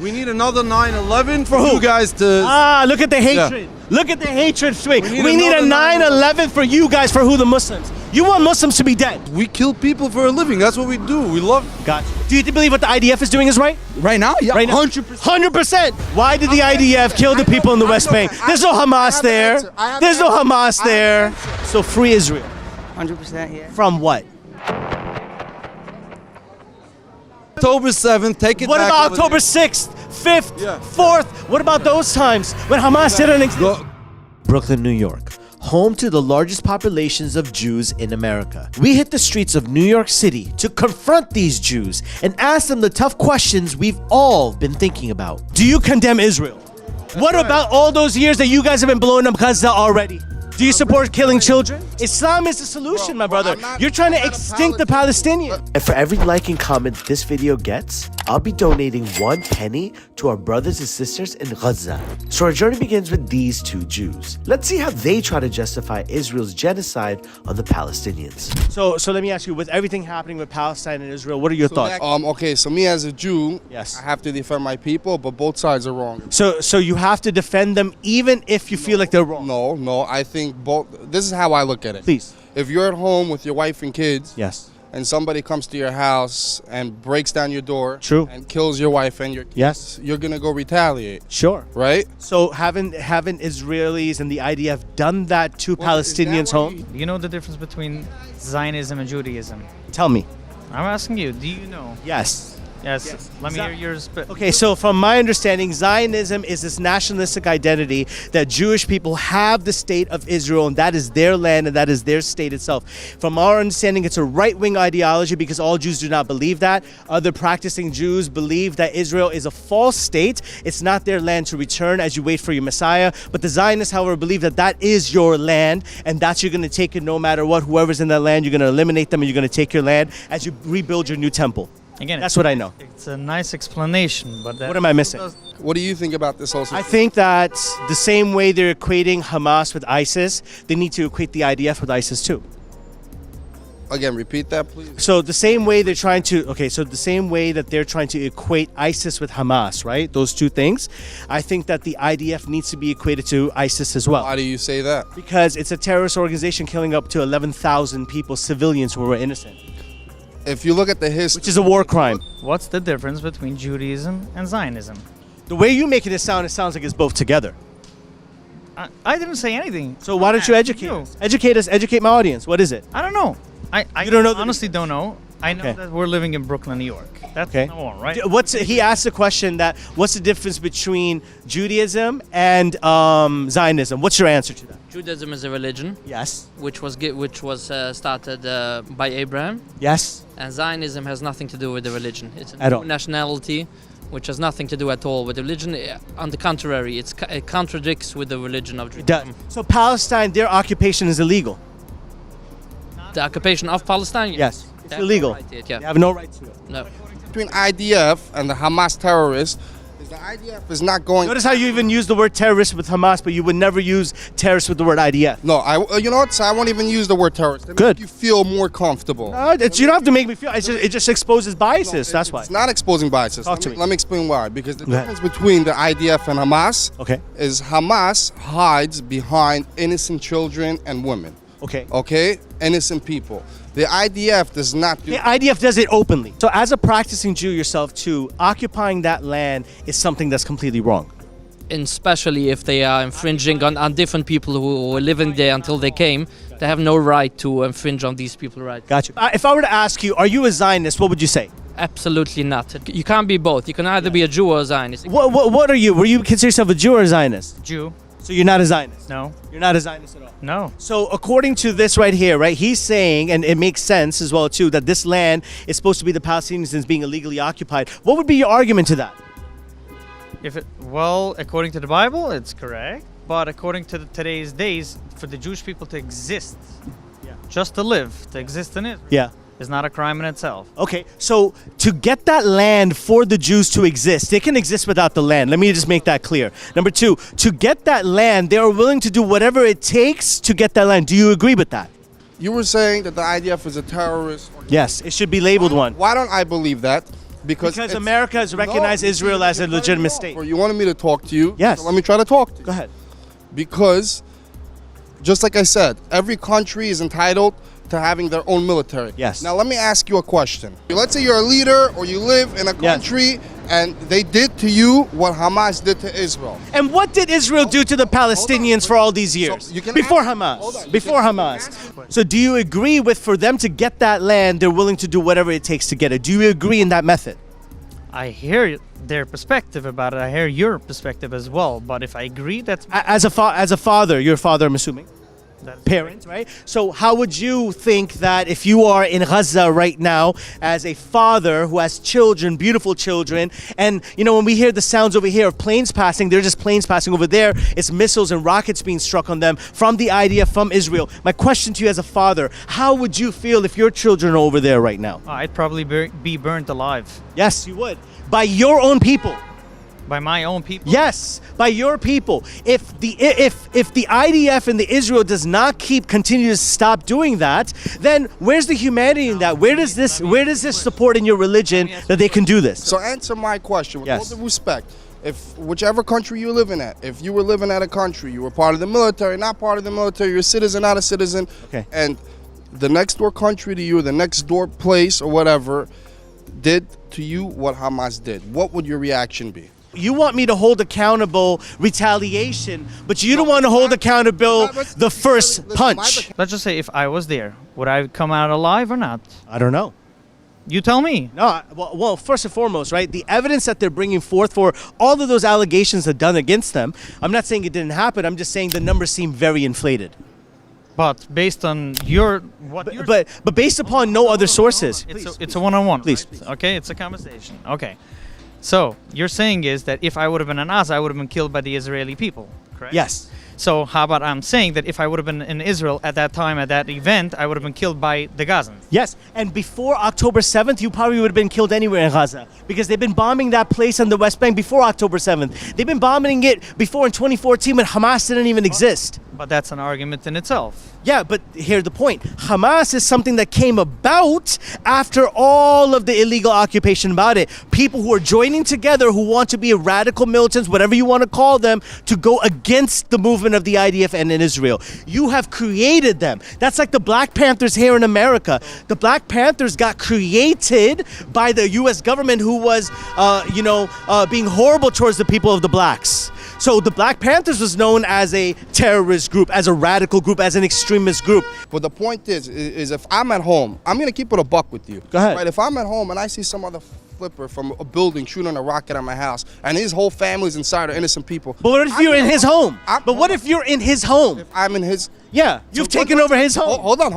We need another 9/11 for who? you guys to. Look at the hatred. Look at the hatred swing. We need a another 9/11 for you guys. For who? The Muslims. You want Muslims to be dead. We kill people for a living. That's what we do. We love. Gotcha. Do you believe what the IDF is doing is right? Right now, yeah, Right now? 100%. 100%. Why did the IDF kill the people in the West Bank? There's no Hamas there. There's no Hamas there. So free Israel. 100%, yeah. From what? October 7th, take it What back. about over October there. 6th, 5th, Yeah. 4th? What about those times when Hamas didn't exist? Go- Brooklyn, New York, home to the largest populations of Jews in America. We hit the streets of New York City to confront these Jews and ask them the tough questions we've all been thinking about. Do you condemn Israel? What about all those years that you guys have been blowing up Gaza already? Do you support killing children? Islam is the solution, my brother. You're trying to extinct the Palestinians. And for every like and comment this video gets, I'll be donating 1 penny to our brothers and sisters in Gaza. So our journey begins with these two Jews. Let's see how they try to justify Israel's genocide on the Palestinians. So let me ask you, with everything happening with Palestine and Israel, what are your thoughts? Okay, so me as a Jew, Yes. I have to defend my people, but both sides are wrong. So you have to defend them even if you feel like they're wrong. No, I think both. This is how I look at it. Please. If you're at home with your wife and kids, Yes. and somebody comes to your house and breaks down your door, True. and kills your wife and your kids, Yes. you're gonna go retaliate, Sure. right? So haven't Israelis and the IDF done that to Palestinians' home? Do you know the difference between Zionism and Judaism? Tell me. I'm asking you, do you know? Yes. Yes. Let me hear yours. Okay, so from my understanding, Zionism is this nationalistic identity that Jewish people have the state of Israel, and that is their land and that is their state itself. From our understanding, it's a right-wing ideology because all Jews do not believe that. Other practicing Jews believe that Israel is a false state. It's not their land to return as you wait for your Messiah. But the Zionists, however, believe that that is your land, and that you're going to take it no matter what. Whoever's in that land, you're going to eliminate them, and you're going to take your land as you rebuild your new temple. Again, that's what I know. It's a nice explanation, but what am I missing? What do you think about this also? I think that the same way they're equating Hamas with ISIS, they need to equate the IDF with ISIS too. Again, repeat that, please. So the same way they're trying to, so the same way that they're trying to equate ISIS with Hamas, right? Those two things. I think that the IDF needs to be equated to ISIS as well. Why do you say that? Because it's a terrorist organization killing up to 11,000 people, civilians who were innocent. If you look at the history, which is a war crime. What's the difference between Judaism and Zionism? The way you make it sounds like it's both together. I didn't say anything. So why don't you educate us? Educate us, educate my audience. What is it? I don't know. I you don't know honestly don't know. I know that we're living in Brooklyn, New York. That's number one, right? He asked the question that what's the difference between Judaism and Zionism? What's your answer to that? Judaism is a religion. Yes. Which was started by Abraham. Yes. And Zionism has nothing to do with the religion. It's a At new all. nationality, which has nothing to do at all with religion. On the contrary, it contradicts with the religion of Judaism. So Palestine, their occupation is illegal. The occupation of Palestine. Yes. It's They have no illegal. right to it, yeah. They have no right to it. No. between IDF and the Hamas terrorists is the IDF is not going. Notice how you even use the word terrorist with Hamas, but you would never use terrorist with the word IDF. No, you know what? So I won't even use the word terrorist. To Good. Make you feel more comfortable. You don't have to make me feel. It just exposes biases. That's why. It's not exposing biases. Talk to me. Let me explain why. Because the Go ahead. difference between the IDF and Hamas Okay. is Hamas hides behind innocent children and women. Okay. Okay? Innocent people. The IDF does not do. The IDF does it openly. So as a practicing Jew yourself too, occupying that land is something that's completely wrong. And especially if they are infringing on different people who were living there until they came, they have no right to infringe on these people's rights. Gotcha. If I were to ask you, are you a Zionist, what would you say? Absolutely not. You can't be both. You can either be a Jew or a Zionist. What are you? Were you consider yourself a Jew or a Zionist? Jew. So you're not a Zionist? No. You're not a Zionist at all? No. So according to this right here, right, he's saying, and it makes sense as well too, that this land is supposed to be the Palestinians and is being illegally occupied. What would be your argument to that? Well, according to the Bible, it's correct. But according to today's days, for the Jewish people to exist, just to live, to exist in it, is not a crime in itself. Okay, so to get that land for the Jews to exist, they can exist without the land. Let me just make that clear. Number two, to get that land, they are willing to do whatever it takes to get that land. Do you agree with that? You were saying that the IDF is a terrorist. Yes, it should be labeled one. Why don't I believe that? Because Because it's- America has recognized No, Israel as a you're cutting legitimate me off, state. bro. You wanted me to talk to you. Yes. So let me try to talk to you. Go ahead. Because, just like I said, every country is entitled to having their own military. Yes. Now let me ask you a question. Let's say you're a leader or you live in a Yes. country and they did to you what Hamas did to Israel. And what did Israel do to the Palestinians for all these years? you can Before ask- Hamas. hold on, you Before can Hamas. ask- So do you agree with for them to get that land, they're willing to do whatever it takes to get it? Do you agree in that method? I hear their perspective about it. I hear your perspective as well. But if I agree, that's As a father, you're a father, I'm assuming. that's Parent, right? So how would you think that if you are in Gaza right now as a father who has children, beautiful children, and you know when we hear the sounds over here of planes passing, they're just planes passing over there. It's missiles and rockets being struck on them from the IDF, from Israel. My question to you as a father, how would you feel if your children are over there right now? I'd probably be burnt alive Yes, you would. By your own people. by my own people. Yes, by your people. If the IDF and the Israel does not continue to stop doing that, then where's the humanity in that? Where does this support in your religion that they can do this? So answer my question with Yes. all due respect. If whichever country you're living at, if you were living at a country, you were part of the military, not part of the military, you're a citizen, not a citizen, Okay. and the next door country to you, the next door place or whatever, did to you what Hamas did, what would your reaction be? You want me to hold accountable retaliation, but you don't want to hold accountable the first punch. Let's just say if I was there, would I come out alive or not? I don't know. You tell me. No, well, first and foremost, right? The evidence that they're bringing forth for all of those allegations that are done against them, I'm not saying it didn't happen. I'm just saying the numbers seem very inflated. But based on your what you're But based upon no other sources. it's a one-on-one. Please. right? Okay, it's a conversation. Okay. So you're saying is that if I would have been in Gaza, I would have been killed by the Israeli people, correct? Yes. So how about I'm saying that if I would have been in Israel at that time, at that event, I would have been killed by the Gazans. Yes, and before October 7th, you probably would have been killed anywhere in Gaza because they've been bombing that place on the West Bank before October 7th. They've been bombing it before in 2014 when Hamas didn't even exist. But that's an argument in itself. Yeah, but here's the point. Hamas is something that came about after all of the illegal occupation about it. People who are joining together who want to be radical militants, whatever you want to call them, to go against the movement of the IDF and in Israel. You have created them. That's like the Black Panthers here in America. The Black Panthers got created by the U.S. government who was, being horrible towards the people of the blacks. So the Black Panthers was known as a terrorist group, as a radical group, as an extremist group. But the point is if I'm at home, I'm gonna keep it a buck with you. Go ahead. Right? If I'm at home and I see some other flipper from a building shooting a rocket at my house, and his whole family's inside are innocent people. But what if you're in his home? I'm- But what if you're in his home? If I'm in his. Yeah, you've So taken what- over his home. Hold on.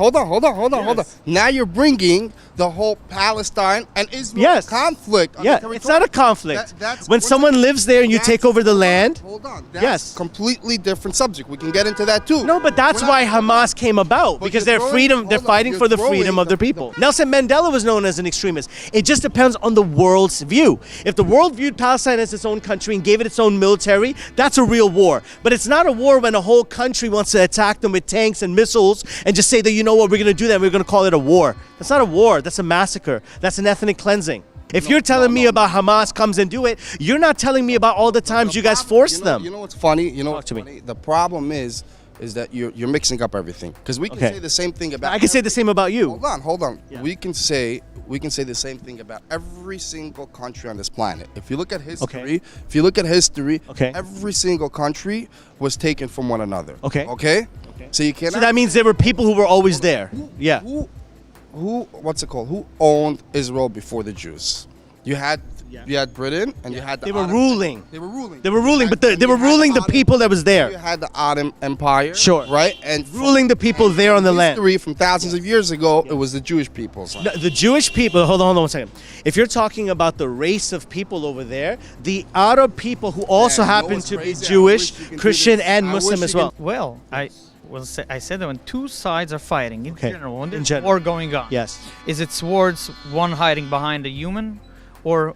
Yes. Now you're bringing the whole Palestine and Israel Yes. conflict. on Yeah, the it's not a territory. conflict. That's When what's someone it- lives there and you that's- take over the hold on, land. Hold on. That's Yes. completely different subject. We can get into that too. No, but that's We're why not- Hamas came about, But because you're they're throwing- they're hold on, fighting you're for the throwing freedom of their the- people. Nelson Mandela was known as an extremist. It just depends on the world's view. If the world viewed Palestine as its own country and gave it its own military, that's a real war. But it's not a war when a whole country wants to attack them with tanks and missiles and just say that, you know what, we're going to do that, we're going to call it a war. That's not a war, that's a massacre. That's an ethnic cleansing. If you're telling me about Hamas comes and do it, you're not telling me about all the times you guys forced them. You know what's funny? You know Talk what's to me. funny? The problem is that you're mixing up everything. Because we can Okay. say the same thing about. I can say the same about you. Hold on. Yeah. We can say the same thing about every single country on this planet. If you look at history, Okay. every single country was taken from one another. Okay. Okay. So you cannot. So that means there were people who were always there. Yeah. Who what's it called? Who owned Israel before the Jews? You had Britain and you had the They were Ottoman- ruling. They were ruling. They were ruling, but they You were had ruling the Ottoman- people that was You there. had the Ottoman Empire. Sure. Right? And Ruling the people there on the land. history from thousands of years ago, it was the Jewish people. No, the Jewish people, hold on 1 second. If you're talking about the race of people over there, the Arab people who also Man, you know happen what's to be crazy? I Jewish, wish you could do Christian, this. and I Muslim wish as you well. Well, I said that when two sides are fighting in Okay. general, when In there's general. war going on, Yes. is it towards one hiding behind a human, or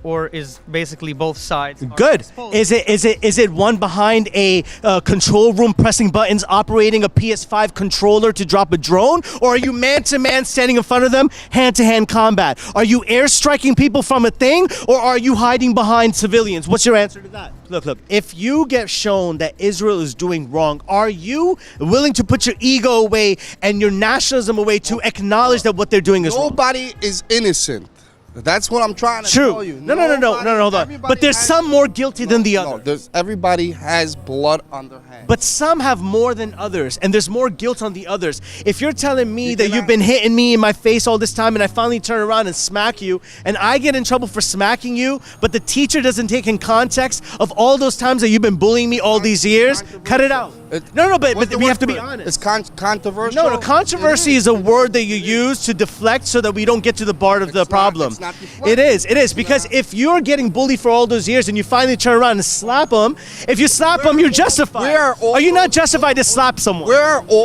or is basically both sides? are Good. exposed? Is it one behind a control room pressing buttons, operating a PS5 controller to drop a drone, or are you man to man standing in front of them, hand to hand combat? Are you airstriking people from a thing, or are you hiding behind civilians? What's your answer to that? Look. If you get shown that Israel is doing wrong, are you willing to put your ego away and your nationalism away to acknowledge that what they're doing is wrong? Nobody is innocent. That's what I'm trying to tell True. you. No, hold on. But there's some more guilty than the other. Everybody has blood on their hands. But some have more than others, and there's more guilt on the others. If you're telling me that cannot- you've been hitting me in my face all this time, and I finally turn around and smack you, and I get in trouble for smacking you, but the teacher doesn't take in context of all those times that you've been bullying me all these years, cut it out. But we have to be honest. It's controversial. No, controversy is a word that you use to deflect so that we don't get to the part of the problem. It's not It is, because if you're getting bullied for all those years and you finally turn around and slap them, if you slap them, you're justified. Are you not justified to slap someone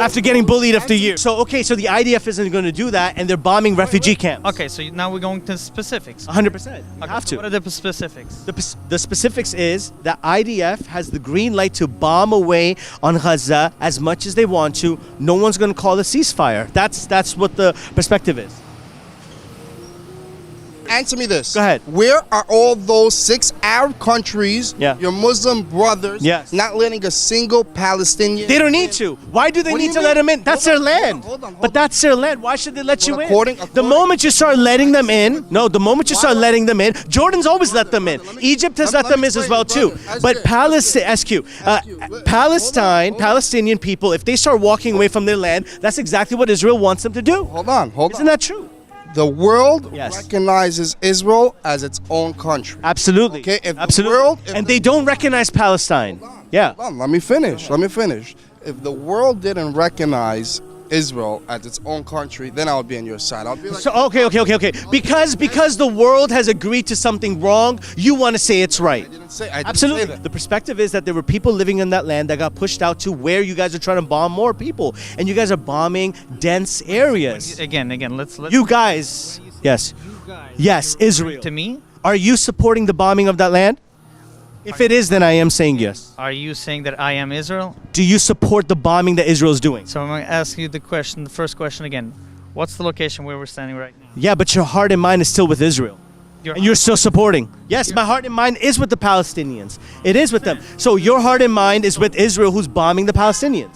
after getting bullied after years? So the IDF isn't going to do that, and they're bombing refugee camps. Okay, so now we're going to specifics. 100%. You Okay, have so to. what are the specifics? The specifics is that IDF has the green light to bomb away on Gaza as much as they want to. No one's going to call a ceasefire. That's what the perspective is. Answer me this. Go ahead. Where are all those 6 Arab countries, your Muslim brothers, not letting a single Palestinian? They don't need to. Why do they What do need you to mean? let them in? That's their land. Hold on. But that's their land. Why should they let you in? according- The moment you start letting them in, the moment you start letting them in, Jordan's always let them in. Egypt has let them in as well too. But Palestinian people, if they start walking away from their land, that's exactly what Israel wants them to do. Hold on. Isn't that true? The world Yes. recognizes Israel as its own country. Absolutely. Okay, if the Absolutely. world- if And the- they don't recognize Palestine. Yeah. Hold on, let me finish. If the world didn't recognize Israel as its own country, then I would be on your side. I'll be like, So okay. Because the world has agreed to something wrong, you want to say it's right. I didn't say Absolutely. The perspective is that there were people living in that land that got pushed out to where you guys are trying to bomb more people, and you guys are bombing dense areas. Again, let's You guys, yes, Israel. to me. Are you supporting the bombing of that land? If it is, then I am saying yes. Are you saying that I am Israel? Do you support the bombing that Israel is doing? So I'm going to ask you the first question again. What's the location where we're standing right now? Yeah, but your heart and mind is still with Israel. And you're still supporting. Yes, my heart and mind is with the Palestinians. It is with them. So your heart and mind is with Israel, who's bombing the Palestinians.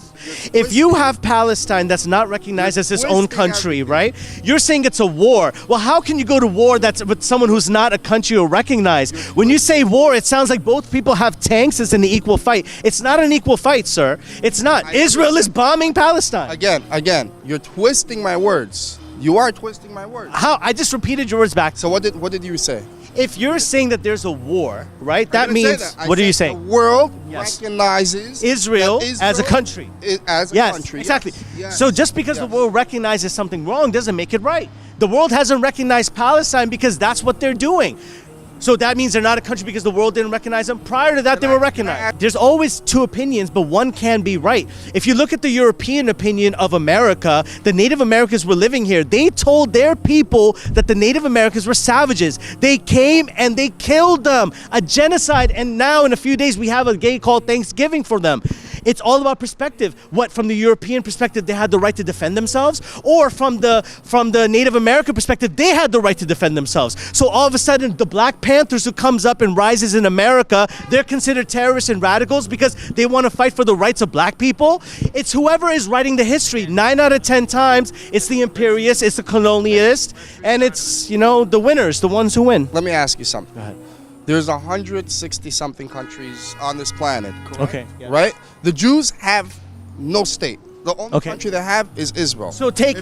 If you have Palestine that's not recognized as its own country, right? You're saying it's a war. Well, how can you go to war that's with someone who's not a country or recognized? When you say war, it sounds like both people have tanks. It's an equal fight. It's not an equal fight, sir. It's not. Israel is bombing Palestine. Again, you're twisting my words. You are twisting my words. How? I just repeated your words back. So what did you say? If you're saying that there's a war, right? That I didn't say means that. I what are you said saying? The world Yes. recognizes Israel that as a country. As a Yes, country. exactly. Yes. So just because the world recognizes something wrong doesn't make it right. The world hasn't recognized Palestine because that's what they're doing. So that means they're not a country because the world didn't recognize them. Prior to that, they were recognized. There's always two opinions, but one can be right. If you look at the European opinion of America, the Native Americans were living here. They told their people that the Native Americans were savages. They came and they killed them. A genocide. And now in a few days, we have a day called Thanksgiving for them. It's all about perspective. What, from the European perspective, they had the right to defend themselves? Or from the Native American perspective, they had the right to defend themselves? So all of a sudden, the Black Panthers who comes up and rises in America, they're considered terrorists and radicals because they want to fight for the rights of black people? It's whoever is writing the history. 9 out of 10 times, it's the imperialists, it's the colonialists, and it's, the winners, the ones who win. Let me ask you something. Go ahead. There's 160 something countries on this planet, correct? Okay, yeah. Right? The Jews have no state. The only Okay. country they have is Israel. So take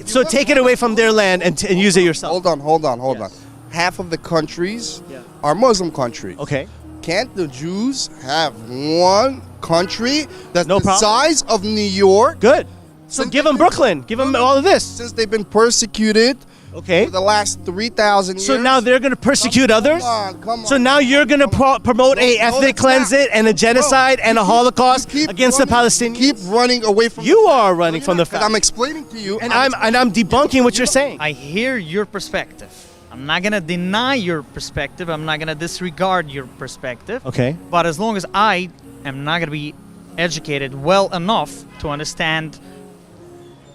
it away from their land and use it yourself. Hold on. Yes. Half of the countries are Muslim countries. Okay. Can't the Jews have one country that's No the problem. size of New York? Good. So give them Brooklyn. Give them all of this. Since they've been persecuted Okay. for the last 3,000 years. So now they're going to persecute others? Come on. So now you're going to promote a ethnic it's not. cleansing and a genocide and a Holocaust against the Palestinians? Keep running away from You are running from the fact. fact. I'm explaining to you. And I'm debunking what you're saying. I hear your perspective. I'm not gonna deny your perspective. I'm not gonna disregard your perspective. Okay. But as long as I am not gonna be educated well enough to understand,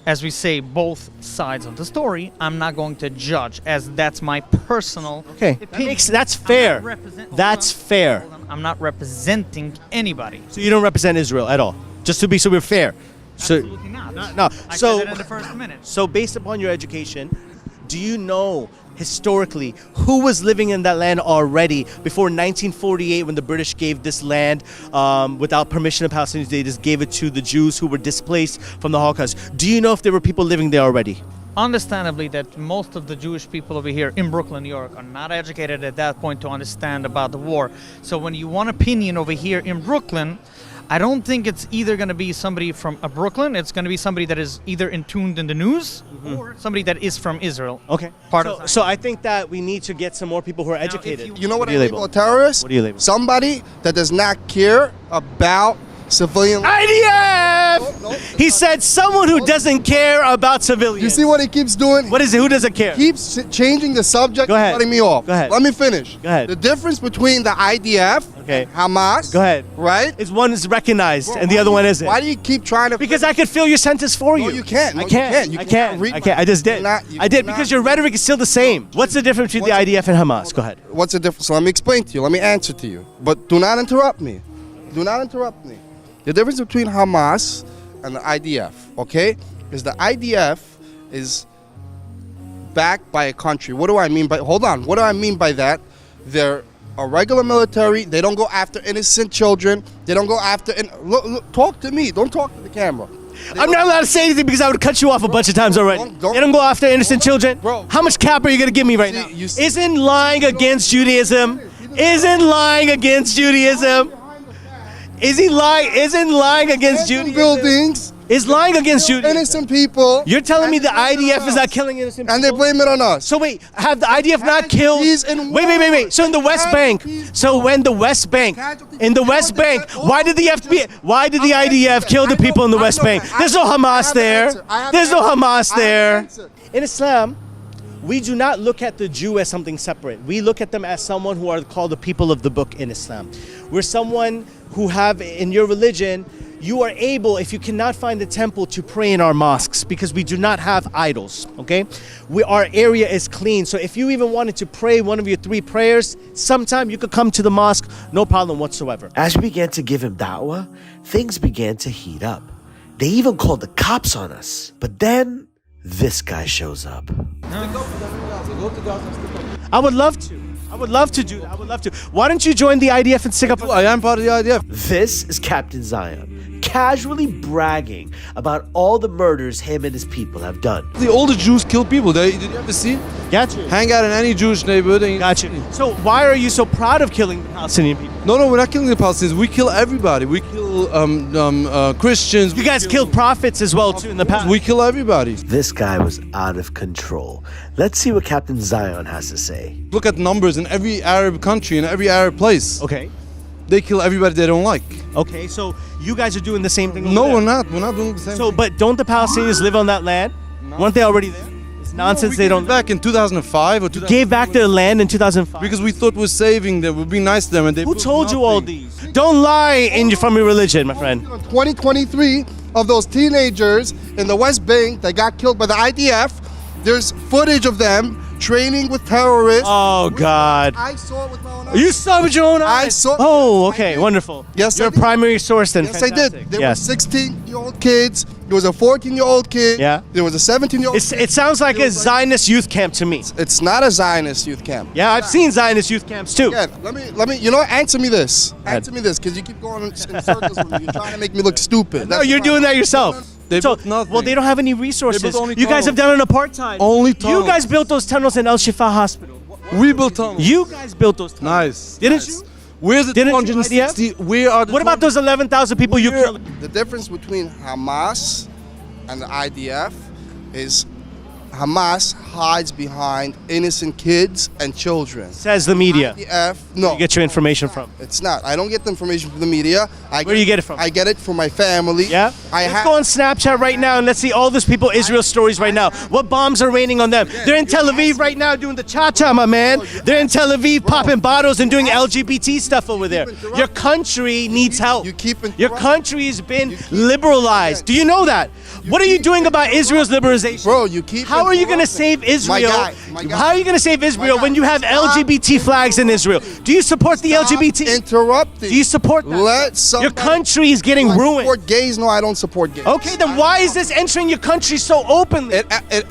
as we say, both sides of the story, I'm not going to judge, as that's my personal Okay. opinion. That's I'm not fair. hold fair. on. I'm not representing anybody. So you don't represent Israel at all. Just to be so we're fair. So Absolutely not. no. I So said it in the first minute. so based upon your education, do you know historically who was living in that land already before 1948 when the British gave this land without permission of Palestinians? They just gave it to the Jews who were displaced from the Holocaust. Do you know if there were people living there already? Understandably, that most of the Jewish people over here in Brooklyn, New York, are not educated at that point to understand about the war. So when you want opinion over here in Brooklyn, I don't think it's either going to be somebody from Brooklyn. It's going to be somebody that is either tuned in the news or somebody that is from Israel. Okay. Part of So I think that we need to get some more people who are educated. You know what do I label a terrorist? What do you label? Somebody that does not care about civilian. IDF! No, He said someone who doesn't care about civilians. You see what he keeps doing? What is it? Who doesn't care? Keeps changing the subject. Go ahead. And cutting me off. Go ahead. Let me finish. Go ahead. The difference between the IDF, Okay. Hamas. Go ahead. Right? Is one is recognized Bro, and the why other do one you- isn't? Why do you keep trying to? Because I could fill your sentence for you. No, you can't. No, I you can't. can't. You I cannot can't. read I my- can't. I just you did. cannot- you I did cannot because your read- rhetoric is still the same. What's the difference between the What's- IDF and Hamas? Go ahead. What's the difference? So let me explain to you. Let me answer to you. But do not interrupt me. Do not interrupt me. The difference between Hamas and the IDF, okay, is the IDF is backed by a country. What do I mean by? Hold on. What do I mean by that? They're a regular military. They don't go after innocent children. They don't go after. Look, talk to me. Don't talk to the camera. I'm not allowed to say anything because I would cut you off a bunch of times already. Don't- They don't go after innocent children. Bro. How much cap are you going to give me right See, now? you see- Isn't lying against Judaism? Isn't lying against Judaism? Isn't lying against Abandoned Judaism? buildings, Is lying against Judaism? innocent people. You're telling me the and they blame it IDF on is not us. killing innocent people? And they blame it on us. So wait, have the IDF not killed? Casualties in Wait. war. So in the West Bank, so when the West Bank, in the West Bank, why did the FBI, why did the IDF kill the people in the West Bank? There's no Hamas there. There's no Hamas there. In Islam, we do not look at the Jew as something separate. We look at them as someone who are called the people of the book in Islam. We're someone who have, in your religion, you are able, if you cannot find a temple, to pray in our mosques because we do not have idols, okay? Our area is clean. So if you even wanted to pray one of your 3 prayers, sometime you could come to the mosque, no problem whatsoever. As we began to give him da'wah, things began to heat up. They even called the cops on us. But then, this guy shows up. I would love to. I would love to do that. I would love to. Why don't you join the IDF and stick up? I am part of the IDF. This is Captain Zion, casually bragging about all the murders him and his people have done. The older Jews kill people. Did you ever see? Got you. Hang out in any Jewish neighborhood. And Got you. So why are you so proud of killing the Palestinian people? No, we're not killing the Palestinians. We kill everybody. We kill Christians. You guys killed prophets as well too in the past. We kill everybody. This guy was out of control. Let's see what Captain Zion has to say. Look at numbers in every Arab country, in every Arab place. Okay. They kill everybody they don't like. Okay. So you guys are doing the same thing. No, over we're there. not. We're not doing the same So, thing. but don't the Palestinians live on that land? Weren't they already there? It's nonsense. We They gave don't. it back in 2005 or 2000. Gave back their land in 2005. Because we thought we're saving them. We'd be nice to them. And they Who proved told you all nothing. these? Don't lie from your religion, my friend. 2023 of those teenagers in the West Bank that got killed by the IDF. There's footage of them training with terrorists. Oh God. I saw it with my own eyes. You saw it with your own eyes? I saw- Oh, I okay, did. wonderful. Yes, You're I a did. primary source then. Yes, I Fantastic. did. There Yes. were 16-year-old kids. There was a 14-year-old kid. Yeah. There was a 17-year-old. It sounds like a Zionist youth camp to me. It's not a Zionist youth camp. Yeah, I've seen Zionist youth camps too. Again, let me. You know what? Answer me this. ahead. Answer me this, because you keep going in circles with me. You're trying to make me look stupid. No, you're doing that yourself. They So, built nothing. well, they don't have any resources. They built only You guys have tunnels. done an apartheid. Only You tunnels. guys built those tunnels in El Shifa Hospital. We built tunnels. You guys built those tunnels. Nice. Didn't nice. you? Where's the Didn't you, 260? Where are the What about those 11,000 people you killed? The difference between Hamas and the IDF is Hamas hides behind innocent kids and children. Says the media. IDF, no. You get your information from. It's not. I don't get the information from the media. Where do you get it from? I get it from my family. Yeah? I Let's go on Snapchat right now and let's see all those people, Israel stories right now. What bombs are raining on them? They're in Tel Aviv right now doing the cha-cha, my man. They're in Tel Aviv popping bottles and doing LGBT stuff over there. Your country needs help. You keep Your country has been liberalized. Do you know that? What are you doing about Israel's liberalization? Bro, you keep. How are you going to save Israel? My guy. How are you going to save Israel when you have LGBT flags in Israel? Do you support the LGBT? Interrupting. Do you support that? Let somebody. Your country is getting I ruined. support gays? No, I don't support gays. Okay, then why is this entering your country so openly?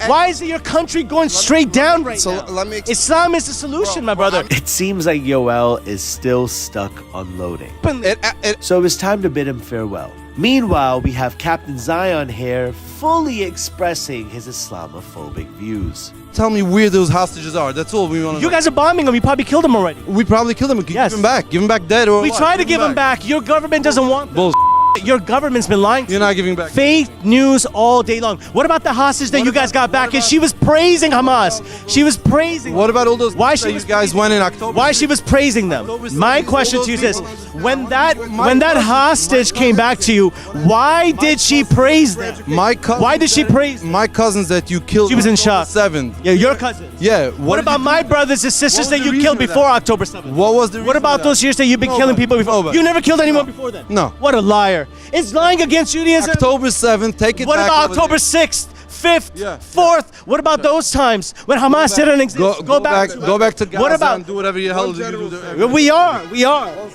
Why is your country going straight down right So now? let me. Islam is the solution, my brother. It seems like Yoel is still stuck unloading. Openly. So it was time to bid him farewell. Meanwhile, we have Captain Zion here fully expressing his Islamophobic views. Tell me where those hostages are. That's all we want to know. You guys are bombing them. You probably killed them already. We probably killed them. Yes. Give them back. Give them back dead or We alive. tried to give them back. Your government doesn't want them. Bullshit. Your government's been lying to You're not giving back. Fake news all day long. What about the hostage that you guys got back? And she was praising Hamas. She was praising. What about all those Why that she you was guys went in October? Why she was praising them? My question to you is this: when that hostage came back to you, why did she praise them? Why did she praise them? My cousins that you killed? She was in shock. 7th. Yeah, your cousins. Yeah. What did about you my do? brothers and sisters What that was you the killed reason for before that? October 7th? What was the reason What about for that? those years that you've been killing Nobody. people before? Nobody. You never killed anyone before then? No. What a liar. It's lying against Judaism. October 7th. Take it What back. about It was- October 6th, 5th, Yeah. 4th? What about those times when Hamas didn't exist? Go back. Go back to Gaza What about? and do whatever the hell you do. We are,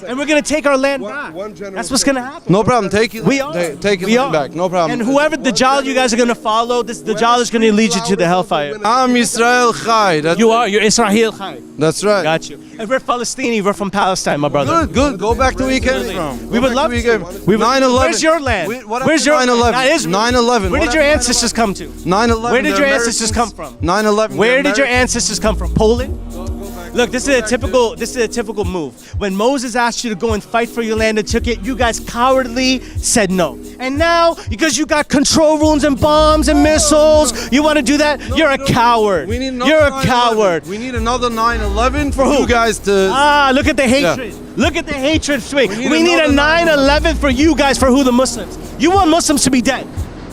and we're gonna take our land back. That's what's gonna happen. No problem. Take it. We are. Take We it are. back. No problem. And whoever the Dajjal you guys are gonna follow, this Dajjal is gonna lead you to the hellfire. I'm Israel Chai. You are. You're Israel. That's right. Got you. And we're Palestinian. We're from Palestine, my brother. Good, good. Go back to where you came from. We would love to. We would- 9/11. Where's your land? What Where's your 9/11? Not Israel. 9/11. Where did your ancestors come to? 9/11. Where did the your ancestors Americans- come from? 9/11. Where the did your Americans- ancestors come from? Poland? Look, this is a typical move. When Moses asked you to go and fight for your land and took it, you guys cowardly said no. And now, because you got control rooms and bombs and missiles, you want to do that? You're a coward. We need another You're a 9/11. coward. We need another 9/11 For for who? you guys to. Look at the hatred. Look at the hatred swing. We need We need a another 9/11 for you guys, for who? The Muslims. You want Muslims to be dead.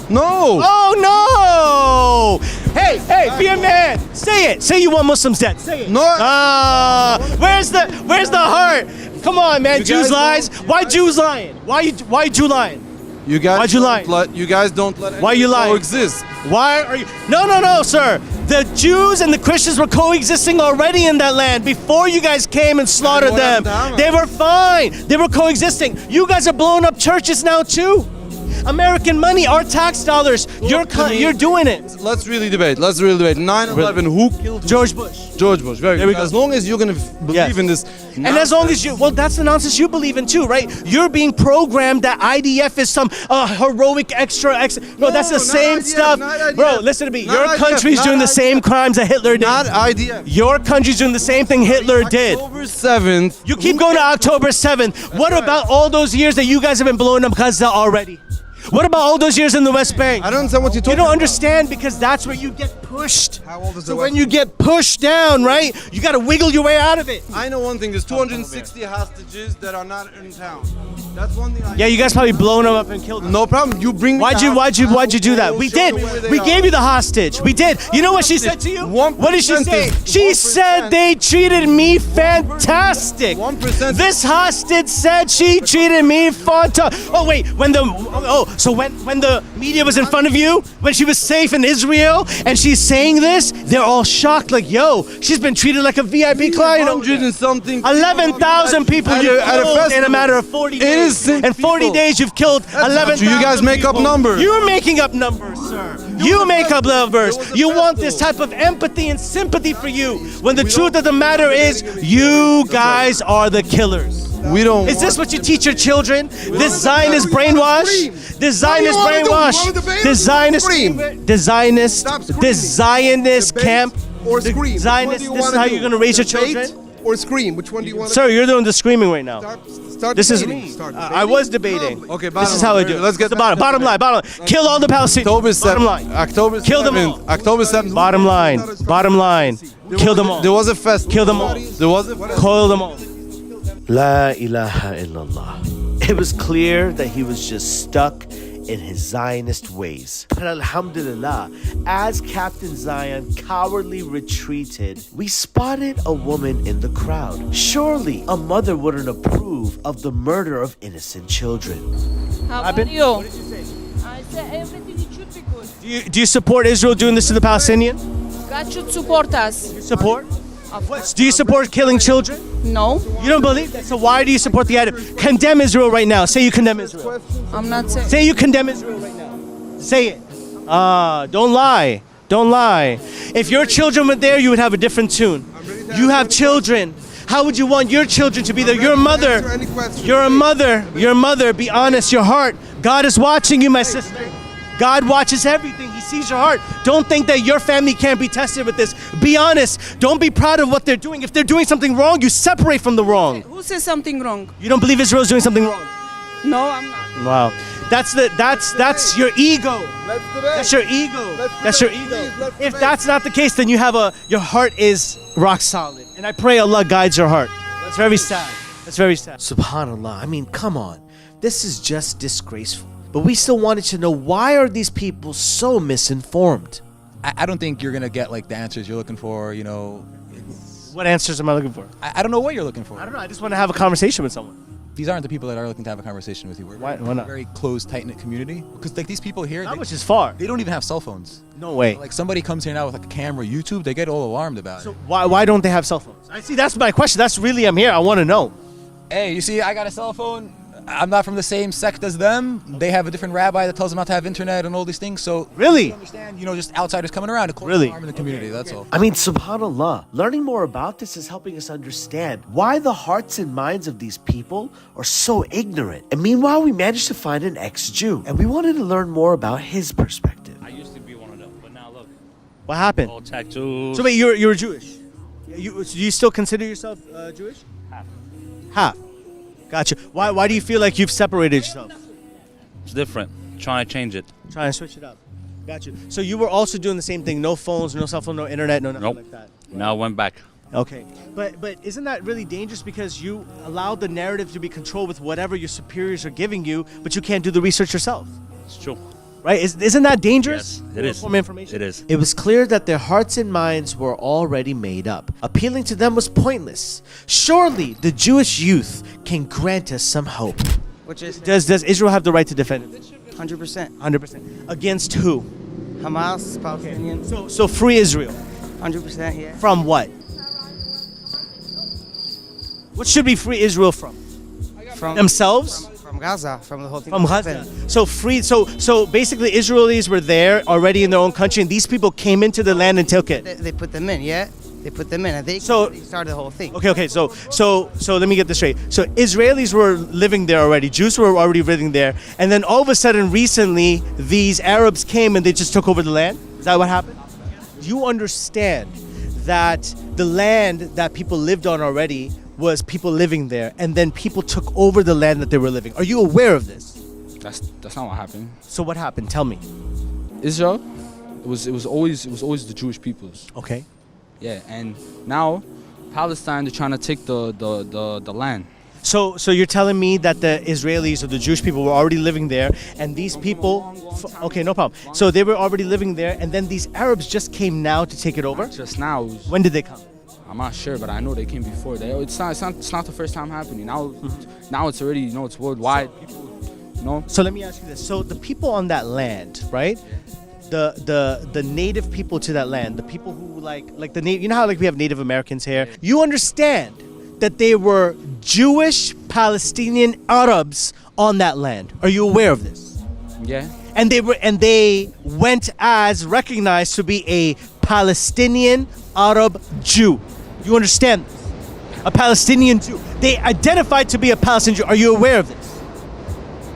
No. Oh no! Hey, be a man. Say it. Say you want Muslims dead. Say it. No. Where's the heart? Come on, man. You Jews guys lies. don't- Why Jews lying? Why Jew lying? You guys. Why'd you lie? You guys don't let. Why you lying? Coexist. Why are you? No, sir. The Jews and the Christians were coexisting already in that land before you guys came and slaughtered what them. happened to They were fine. They were coexisting. You guys are blowing up churches now too. American money, our tax dollars. You're doing it. Let's really debate. 9/11. Who killed George Bush. George Bush? Very There we good. go. As long as you're gonna believe in this. And as long as well, that's the nonsense you believe in too, right? You're being programmed that IDF is some heroic extra. No, that's the not same IDF, stuff. not IDF. Bro, listen to me. Not Your IDF, country's not doing the IDF. same crimes that Hitler did. Not idea. Your country's doing the same thing Hitler did. October 7th. You keep going to October 7th. What about all those years that you guys have been blowing up Gaza already? What about all those years in the West Bank? I don't understand what you're You talking don't about. understand because that's where you get pushed. How old is the So West when you get pushed down, right, you got to wiggle your way out of it. I know one thing. There's 260 hostages that are not in town. That's one thing. Yeah, you guys probably blown them up and killed them. No problem. You bring. me Why'd the you do that? We Show did. me where they We are. gave you the hostage. We did. You know what she said to you? 1% What did she say? is She 1%. said they treated me fantastic. 1%. This hostage said she treated me fantastic. Oh wait, when the media was in front of you, when she was safe in Israel, and she's saying this, they're all shocked. Like, yo, she's been treated like a VIP client. 100 and something. 11,000 people At you a- at a killed in a festival. matter of 40 days. Innocent In 40 people. days, you've killed 11,000 true. You guys make up people. numbers. You're making up numbers, sir. You make up numbers. You want this type of empathy and sympathy for you, when the truth of the matter is, you guys are the killers. We don't. Is this what you teach your children? This Zionist brainwash? This Zionist brainwash? This Zionist, this Zionist, this Zionist camp? Or The scream. Zionist, this is how you're gonna raise your children? or scream? Which one do you want? Sir, you're doing the screaming right now. Start This is debating. me. Start I was debating. Okay, This is how I do it. Let's get the bottom. Bottom line. Kill all the Palestinians. October 7th. Bottom line. October 7th. Kill them all. October 7th. Bottom line. Bottom line. Kill them all. There was a festival. Kill them all. There was a festival. Kill them all. La ilaha illallah. It was clear that he was just stuck in his Zionist ways. But alhamdulillah, as Captain Zion cowardly retreated, we spotted a woman in the crowd. Surely a mother wouldn't approve of the murder of innocent children. How I've are been- you? what did you say? I said everything it should be good. Do you support Israel doing this to the Palestinians? God should support us. You support? Of course. Do you support killing children? No, You don't believe that? So why do you support the idea? Condemn Israel right now. Say you condemn Israel. I'm not saying. Say you condemn Israel right now. Say it. Don't lie. Don't lie. If your children were there, you would have a different tune. You have children. How would you want your children to be there? Your mother. Answer any question. You're a mother. Your mother. Be honest. Your heart. God is watching you, my sister. God watches everything. He sees your heart. Don't think that your family can't be tested with this. Be honest. Don't be proud of what they're doing. If they're doing something wrong, you separate from the wrong. Who says something wrong? You don't believe Israel's doing something wrong. No, I'm not. Wow. That's your ego. Let's debate. That's your ego. Let's That's your debate. ego. Please, let's If debate. that's not the case, then you have your heart is rock solid. And I pray Allah guides your heart. That's very sad. That's very sad. Subhanallah. I mean, come on. This is just disgraceful. But we still wanted to know, why are these people so misinformed? I don't think you're gonna get like the answers you're looking for. You know, What answers am I looking for? I don't know what you're looking for. I don't know. I just want to have a conversation with someone. These aren't the people that are looking to have a conversation with you. We're Why we're not? a very close, tight-knit community. Because like these people here, Not they, much is far. they don't even have cell phones. No way. Like somebody comes here now with like a camera, YouTube, they get all alarmed about So it. why don't they have cell phones? I see. That's my question. That's really, I'm here. I want to know. Hey, you see, I got a cell phone. I'm not from the same sect as them. They have a different rabbi that tells them not to have internet and all these things. So Really? you understand, you know, just outsiders coming around to cause Really? harm in the community. That's all. I mean, subhanAllah, learning more about this is helping us understand why the hearts and minds of these people are so ignorant. And meanwhile, we managed to find an ex-Jew, and we wanted to learn more about his perspective. I used to be one of them, but now look, What happened? all tattoos. So wait, you're Jewish. Do you still consider yourself Jewish? Half. Half. Gotcha. Why do you feel like you've separated yourself? It's different. Trying to change it. Trying to switch it up. Gotcha. So you were also doing the same thing. No phones, no cell phone, no internet, no nothing Nope. like that. Now I went back. Okay. But isn't that really dangerous, because you allow the narrative to be controlled with whatever your superiors are giving you, but you can't do the research yourself? It's true. Right? Isn't that dangerous? Yes, it is. Form of information? It is. It was clear that their hearts and minds were already made up. Appealing to them was pointless. Surely the Jewish youth can grant us some hope. Which is Does Israel have the right to defend it? 100%. 100%. Against who? Hamas, Palestinians, So free Israel. 100%, yeah. From what? What should we free Israel from? From Themselves? From Gaza, from the whole thing. From that's Gaza. happened. So free. So basically, Israelis were there already in their own country, and these people came into the land and took it. They put them in, yeah. They put them in, and they started the whole thing. Okay. So let me get this straight. So Israelis were living there already. Jews were already living there, and then all of a sudden, recently, these Arabs came and they just took over the land. Is that what happened? You understand that the land that people lived on already was people living there, and then people took over the land that they were living. Are you aware of this? That's not what happened. So what happened? Tell me. Israel, it was always the Jewish peoples. Okay. Yeah, and now Palestine, they're trying to take the land. So you're telling me that the Israelis or the Jewish people were already living there, and these people, okay, no problem. So they were already living there, and then these Arabs just came now to take it over? Just now. When did they come? I'm not sure, but I know they came before. It's not the first time happening. Now it's already, it's worldwide. People, So let me ask you this. So the people on that land, right? The native people to that land, the people who like the native, you know how like we have Native Americans here? You understand that they were Jewish Palestinian Arabs on that land. Are you aware of this? Yeah. And they went as recognized to be a Palestinian Arab Jew. You understand this? A Palestinian Jew. They identified to be a Palestinian Jew. Are you aware of this?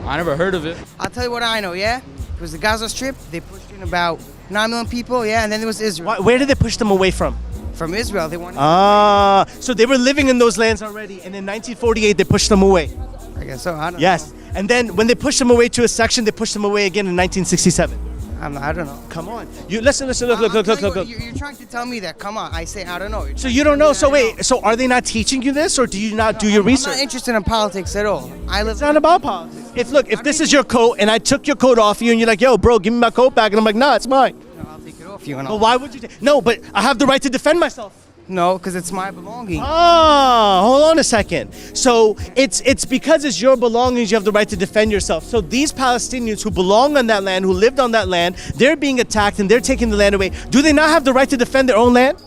I never heard of it. I'll tell you what I know, yeah? It was the Gaza Strip. They pushed in about 9 million people, yeah, and then there was Israel. Where did they push them away from? From Israel, they wanted. So they were living in those lands already, and in 1948 they pushed them away. I guess so. I don't Yes, and then when they pushed them away to a section, they pushed them away again in 1967. I don't know. Come on, you listen, look. You're trying to tell me that. Come on, I say I don't know. So you don't know. So wait, so are they not teaching you this, or do you not do your I'm research? not interested in politics at all. It's not about politics. If this is your coat and I took your coat off you and you're like, yo, bro, give me my coat back, and I'm like, nah, it's mine. I'll take it off you. Well, why would you? No, but I have the right to defend myself. No, because it's my belonging. Hold on a second. So it's because it's your belongings, you have the right to defend yourself. So these Palestinians who belong on that land, who lived on that land, they're being attacked and they're taking the land away. Do they not have the right to defend their own land?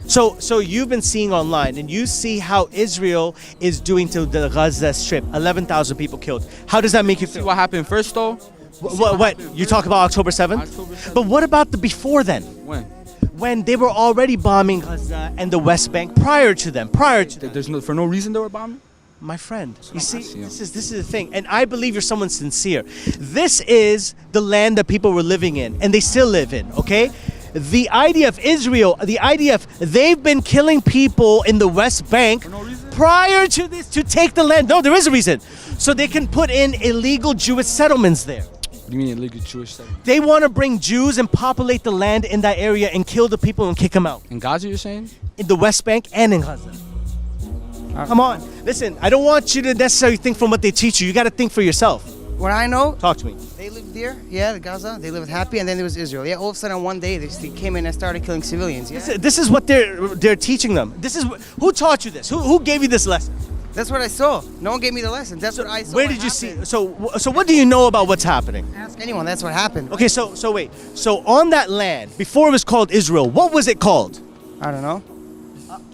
So you've been seeing online and you see how Israel is doing to the Gaza Strip. 11,000 people killed. How does that make you feel? See what happened first though? What? You talk about October 7th? October 7th. But what about the before then? When they were already bombing Gaza and the West Bank prior to them. There's for no reason they were bombing? My friend, you see, this is the thing, and I believe you're someone sincere. This is the land that people were living in, and they still live in, okay? The IDF, Israel, the IDF, they've been killing people in the West Bank prior to this to take the land. No, there is a reason. So they can put in illegal Jewish settlements there. What do you mean illegal Jewish settlement? They want to bring Jews and populate the land in that area and kill the people and kick them out. In Gaza, you're saying? In the West Bank and in Gaza. Come on. Listen, I don't want you to necessarily think from what they teach you. You got to think for yourself. What I know, talk to me. They lived there, yeah, Gaza. They lived happy, and then there was Israel. Yeah, all of a sudden, one day they came in and started killing civilians. Yeah? This is what they're teaching them. This is who taught you this? Who gave you this lesson? That's what I saw. No one gave me the lesson. That's what I saw. Where did you see? So what do you know about what's happening? Ask anyone. That's what happened. Okay, so wait. So on that land, before it was called Israel, what was it called? I don't know.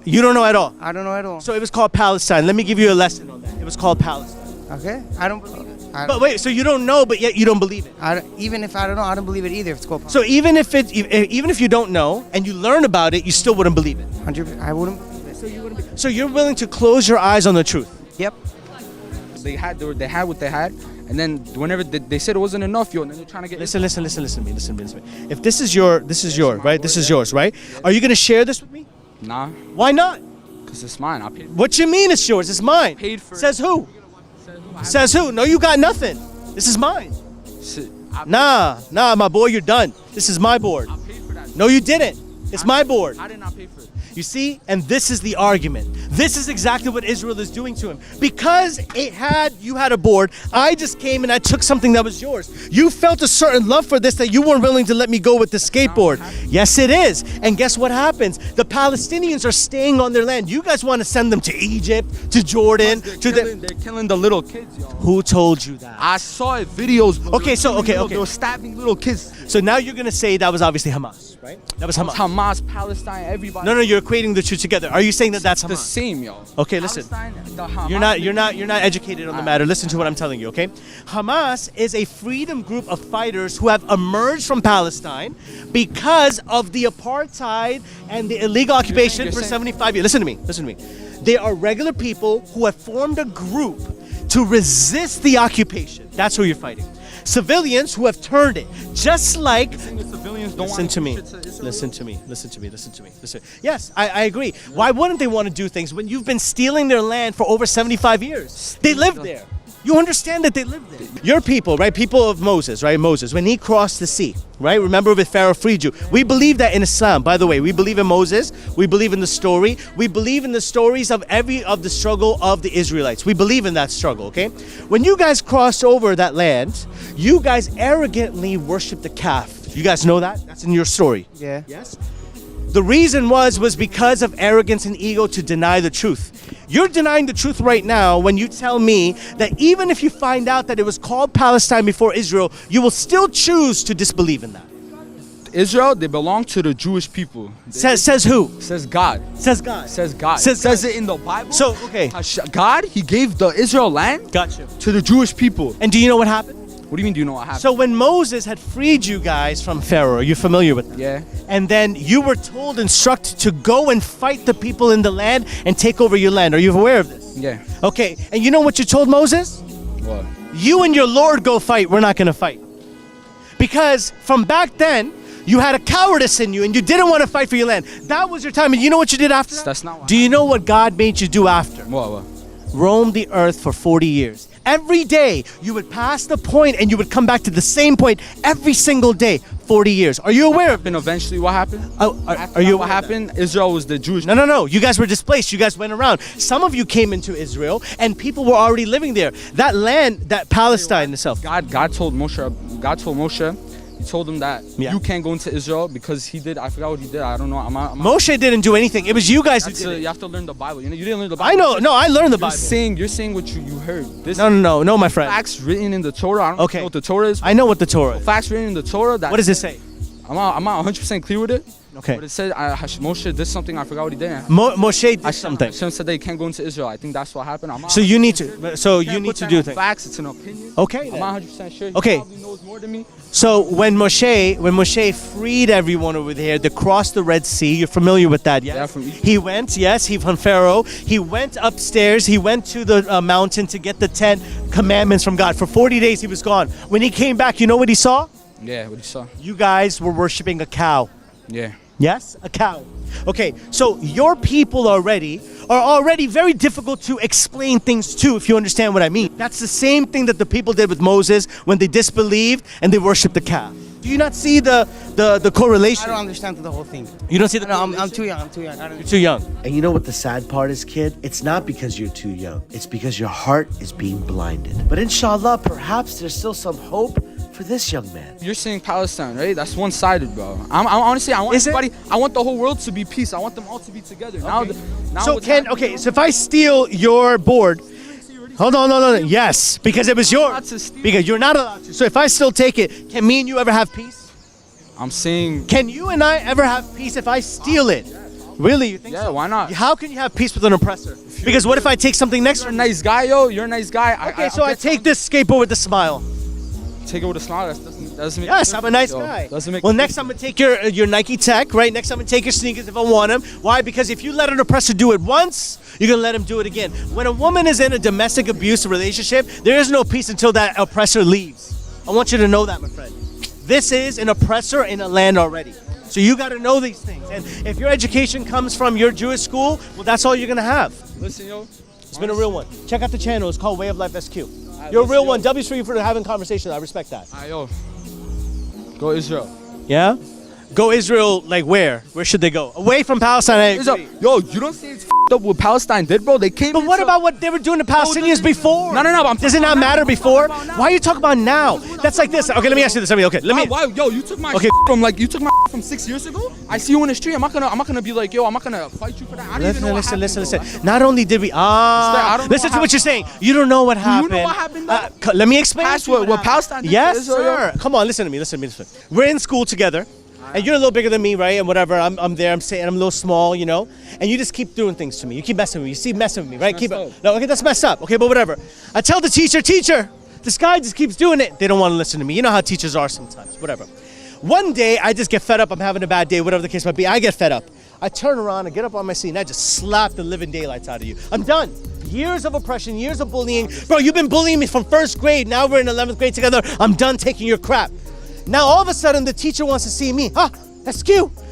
You don't know at all? I don't know at all. So it was called Palestine. Let me give you a lesson on that. It was called Palestine. Okay, I don't believe it. But wait, so you don't know, but yet you don't believe it? Even if I don't know, I don't believe it either. If it's called. So even if you don't know and you learn about it, you still wouldn't believe it. 100%. I wouldn't believe it. So you wouldn't. So you're willing to close your eyes on the truth? Yep. They had what they had, and then whenever they said it wasn't enough, and then they're trying to get. Listen to me. If this is yours, right? This is yours, right? Are you gonna share this with me? Nah. Why not? Cause it's mine. I paid. What you mean it's yours? It's mine. Paid for. Says who? Says who? No, you got nothing. This is mine. Nah, my boy, you're done. This is my board. I paid for that. No, you didn't. It's my board. I did not pay for it. You see? And this is the argument. This is exactly what Israel is doing to him. Because you had a board, I just came and I took something that was yours. You felt a certain love for this that you weren't willing to let me go with the skateboard. Yes, it is. And guess what happens? The Palestinians are staying on their land. You guys want to send them to Egypt, to Jordan, They're killing the little kids, yo. Who told you that? I saw it, videos. Okay. They were stabbing little kids. So now you're going to say that was obviously Hamas, right? That was Hamas. Hamas, Palestine, everybody. No, you're equating the two together. Are you saying that that's Hamas? The same, yo. Okay, listen. You're not educated on the matter. Listen to what I'm telling you, okay? Hamas is a freedom group of fighters who have emerged from Palestine because of the apartheid and the illegal occupation for 75 years. Listen to me. They are regular people who have formed a group to resist the occupation. That's who you're fighting. Civilians who have turned it, just like. Listen to me. Yes, I agree. Why wouldn't they want to do things when you've been stealing their land for over 75 years? They live there. You understand that they live there. Your people, right? People of Moses, right? Moses, when he crossed the sea, right? Remember with Pharaoh freed you. We believe that in Islam. By the way, we believe in Moses. We believe in the story. We believe in the stories of the struggle of the Israelites. We believe in that struggle, okay? When you guys crossed over that land, you guys arrogantly worshiped the calf. You guys know that? That's in your story. Yeah. Yes? The reason was because of arrogance and ego to deny the truth. You're denying the truth right now when you tell me that even if you find out that it was called Palestine before Israel, you will still choose to disbelieve in that. Israel, they belong to the Jewish people. Says who? Says God. Says God. Says God. Says it in the Bible. So, okay. God, he gave the Israel land Gotcha. to the Jewish people. And do you know what happened? What do you mean, do you know what happened? So when Moses had freed you guys from Pharaoh, are you familiar with that? Yeah. And then you were instructed to go and fight the people in the land and take over your land. Are you aware of this? Yeah. Okay. And you know what you told Moses? What? You and your Lord go fight. We're not going to fight. Because from back then, You had a cowardice in you, and you didn't want to fight for your land. That was your time, and you know what you did after? That's not what Do you know what God made you do after? What? Roam the earth for 40 years. Every day, you would pass the point, and you would come back to the same point every single day. 40 years. Are you aware of it? And eventually, what happened? Are you what happened? Israel was the Jewish. No. You guys were displaced. You guys went around. Some of you came into Israel, and people were already living there. That land, that Palestine itself. God told Moshe. He told him that you can't go into Israel because he did. I forgot what he did. I don't know. Moshe didn't do anything. It was you guys who did it. You have to learn the Bible. You didn't learn the Bible. I know. No, I learned the Bible. You're saying what you heard. No, my friend. Facts written in the Torah. I don't know what the Torah is. I know what the Torah is. Facts written in the Torah. What does it say? I'm not 100% clear with it. Okay. But it said Moshe did something. I forgot what he did. Moshe did something. Hashem said they can't go into Israel. I think that's what happened. So you need to. So you need to do things. Facts. It's an opinion. Okay. I'm not 100% sure. He probably knows more than me. So when Moshe freed everyone over there, they crossed the Red Sea. You're familiar with that, yes? Yeah, from Egypt. He went, yes, from Pharaoh. He went upstairs. He went to the mountain to get the 10 commandments from God. For 40 days he was gone. When he came back, you know what he saw? Yeah, what he saw. You guys were worshiping a cow. Yeah. Yes? A cow. Okay, so your people are already very difficult to explain things to, if you understand what I mean. That's the same thing that the people did with Moses when they disbelieved and they worshipped the calf. Do you not see the correlation? I don't understand the whole thing. You don't see the No, I'm too young. You're too young. And you know what the sad part is, kid? It's not because you're too young. It's because your heart is being blinded. But inshallah, perhaps there's still some hope for this young man. You're saying Palestine, right? That's one-sided, bro. I'm honestly, I want everybody. I want the whole world to be peace. I want them all to be together. Okay. So if I steal your board, hold on. Yes, because it was yours. Because you're not allowed to. So if I still take it, can me and you ever have peace? I'm saying. Can you and I ever have peace if I steal it? Really? You think so? Yeah, why not? How can you have peace with an oppressor? Because what if I take something next? You're a nice guy, yo. You're a nice guy. Okay, so I take this skateboard with a smile. Take it with a smile. That doesn't make yes, I'm a nice guy. Well, next I'm gonna take your Nike Tech, right? Next I'm gonna take your sneakers if I want them. Why? Because if you let an oppressor do it once, you're gonna let him do it again. When a woman is in a domestic abuse relationship, there is no peace until that oppressor leaves. I want you to know that, my friend. This is an oppressor in a land already. So you gotta know these things. And if your education comes from your Jewish school, well, that's all you're gonna have. Listen, yo. It's been a real one. Check out the channel. It's called Way of Life SQ. You're a real one. W's for you for having conversations. I respect that. Yo. Go Israel. Yeah? Go Israel, like where? Where should they go? Away from Palestine, I agree. Yo, you don't see it's f***ed up what Palestine did, bro? They came. But what about what they were doing to Palestinians before? No. Does it not matter before? Why are you talking about now? That's like this. Okay, let me ask you this. Okay, let me. Why? Yo, you took my you took my from 6 years ago. I see you in the street. I'm not gonna be like, yo, I'm not gonna fight you for that. I don't even know what happened, Listen. Not only did we listen to what you're saying. You don't know what happened. You know what happened? Let me explain. That's what Palestine did. Yes, sir. Come on, listen to me. Listen. We're in school together. And you're a little bigger than me, right? And whatever, I'm there, I'm saying I'm a little small, you know? And you just keep doing things to me. You keep messing with me. You keep messing with me, right? No, okay, that's messed up. Okay, but whatever. I tell the teacher, this guy just keeps doing it. They don't want to listen to me. You know how teachers are sometimes, whatever. One day, I just get fed up. I'm having a bad day, whatever the case might be. I get fed up. I turn around, I get up on my seat, and I just slap the living daylights out of you. I'm done. Years of oppression, years of bullying. Bro, you've been bullying me from 1st grade. Now we're in 11th grade together. I'm done taking your crap. Now all of a sudden, the teacher wants to see me. SQ,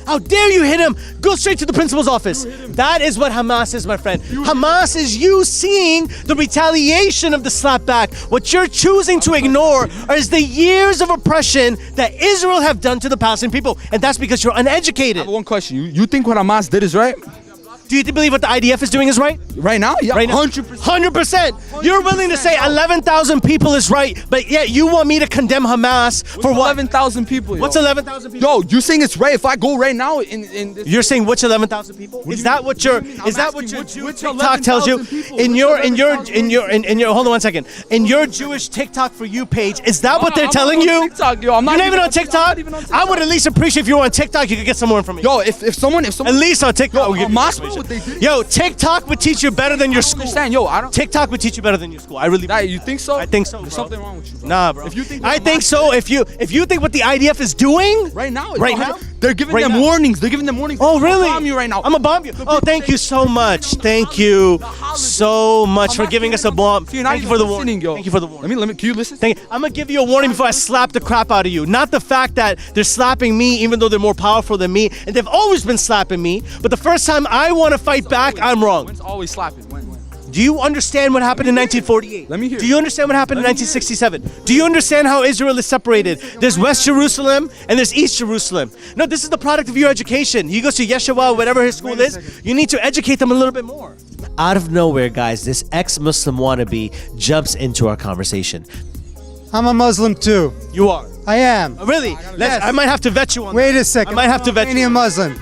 how dare you hit him? Go straight to the principal's office. That is what Hamas is, my friend. Hamas is you seeing the retaliation of the slapback. What you're choosing to ignore is the years of oppression that Israel have done to the Palestinian people. And that's because you're uneducated. I have one question. You think what Hamas did is right? Do you believe what the IDF is doing is right? Right now? Yeah, right now. 100%. 100%. You're willing to say 11,000 people is right, but yet you want me to condemn Hamas for what? 11,000 people. What's 11,000 people? Yo, you saying it's right if I go right now in this? You're saying which 11,000 people? Is that what your TikTok tells you? In your hold on one second. In your Jewish TikTok for you page, is that what they're telling you? TikTok, yo, I'm not even on TikTok. I would at least appreciate if you were on TikTok. You could get some more information. Yo, if someone at least on TikTok, Hamas what they did. Yo, TikTok would teach you better than your school. Understand, yo, I don't. TikTok would teach you better than your school. I really. That, you think so? I think so. There's bro. something wrong with you, bro. Nah, bro. If you think I think so. If you think what the IDF is doing right now, right now, they're giving right them now. warnings. They're giving them warnings. Oh, I'm really? gonna bomb you right now. I'm gonna bomb you. Oh, thank you so much. Thank you so much for giving us a bomb. Thank you for the warning. Yo. Thank you for the warning. Let me. Can you listen? Thank you. I'm gonna give you a warning before I slap the crap out of you. Not the fact that they're slapping me, even though they're more powerful than me, and they've always been slapping me. But the first time I want to fight back, I'm wrong. When's always slapping? When? Do you understand what happened in 1948? Let me hear. Do you understand what happened in 1967? Do you understand how Israel is separated? There's West Jerusalem and there's East Jerusalem. No, this is the product of your education. He goes to Yeshiva, whatever his school is. You need to educate them a little bit more. Out of nowhere, guys, this ex-Muslim wannabe jumps into our conversation. I'm a Muslim too. You are? I am. Really? Yes. I might have to vet you on Wait that. a second. I might have to vet you. I'm a Muslim.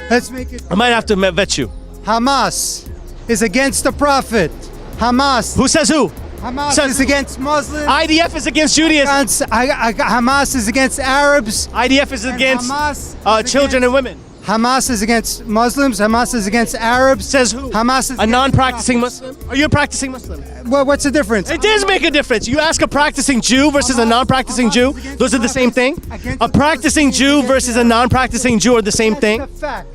Let's make it. I might have to vet you. Hamas is against the Prophet. Hamas. Who says who? Hamas Says is who? against Muslims. IDF is against Judaism. Hamas is against Arabs. IDF is against Hamas is children and women. Hamas is against Muslims. Hamas is against Arabs. Says who? Hamas is a non-practicing Muslim? Are you a practicing Muslim? Well, what's the difference? It does make a difference. You ask a practicing Jew versus a non-practicing Jew, those are the same thing? A practicing Jew versus a non-practicing Jew are the same thing?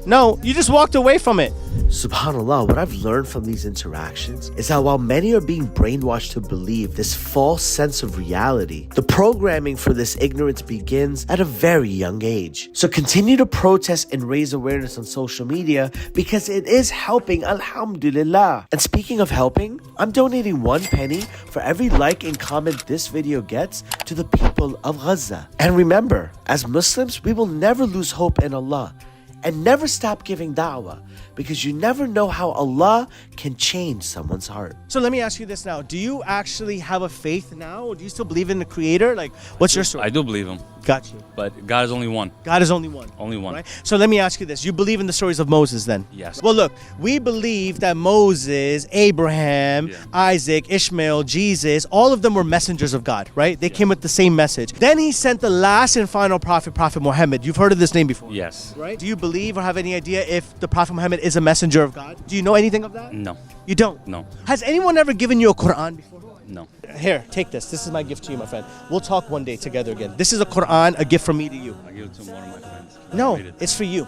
No, you just walked away from it. SubhanAllah, what I've learned from these interactions is that while many are being brainwashed to believe this false sense of reality, the programming for this ignorance begins at a very young age. So continue to protest and raise awareness on social media because it is helping, alhamdulillah. And speaking of helping, I'm donating 1 penny for every like and comment this video gets to the people of Gaza. And remember, as Muslims, we will never lose hope in Allah and never stop giving da'wah, because you never know how Allah can change someone's heart. So let me ask you this now. Do you actually have a faith now? Or do you still believe in the Creator? Like, what's your story? I do believe him. Got you. But God is only one. God is only one. Only one. Right? So let me ask you this. You believe in the stories of Moses then? Yes. Well, look, we believe that Moses, Abraham, Isaac, Ishmael, Jesus, all of them were messengers of God, right? They came with the same message. Then he sent the last and final prophet, Prophet Muhammad. You've heard of this name before? Yes. Right? Do you believe or have any idea if the Prophet Muhammad is a messenger of God? Do you know anything of that? No. You don't? No. Has anyone ever given you a Quran before? No. Here, take this. This is my gift to you, my friend. We'll talk one day together again. This is a Quran, a gift from me to you. I give it to one of my friends. No, Read it. it's for you.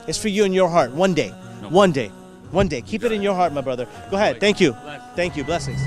It's for you in your heart. One day. No. One day. One day. Keep it in your heart, my brother. Go ahead. Thank you. Thank you. Blessings.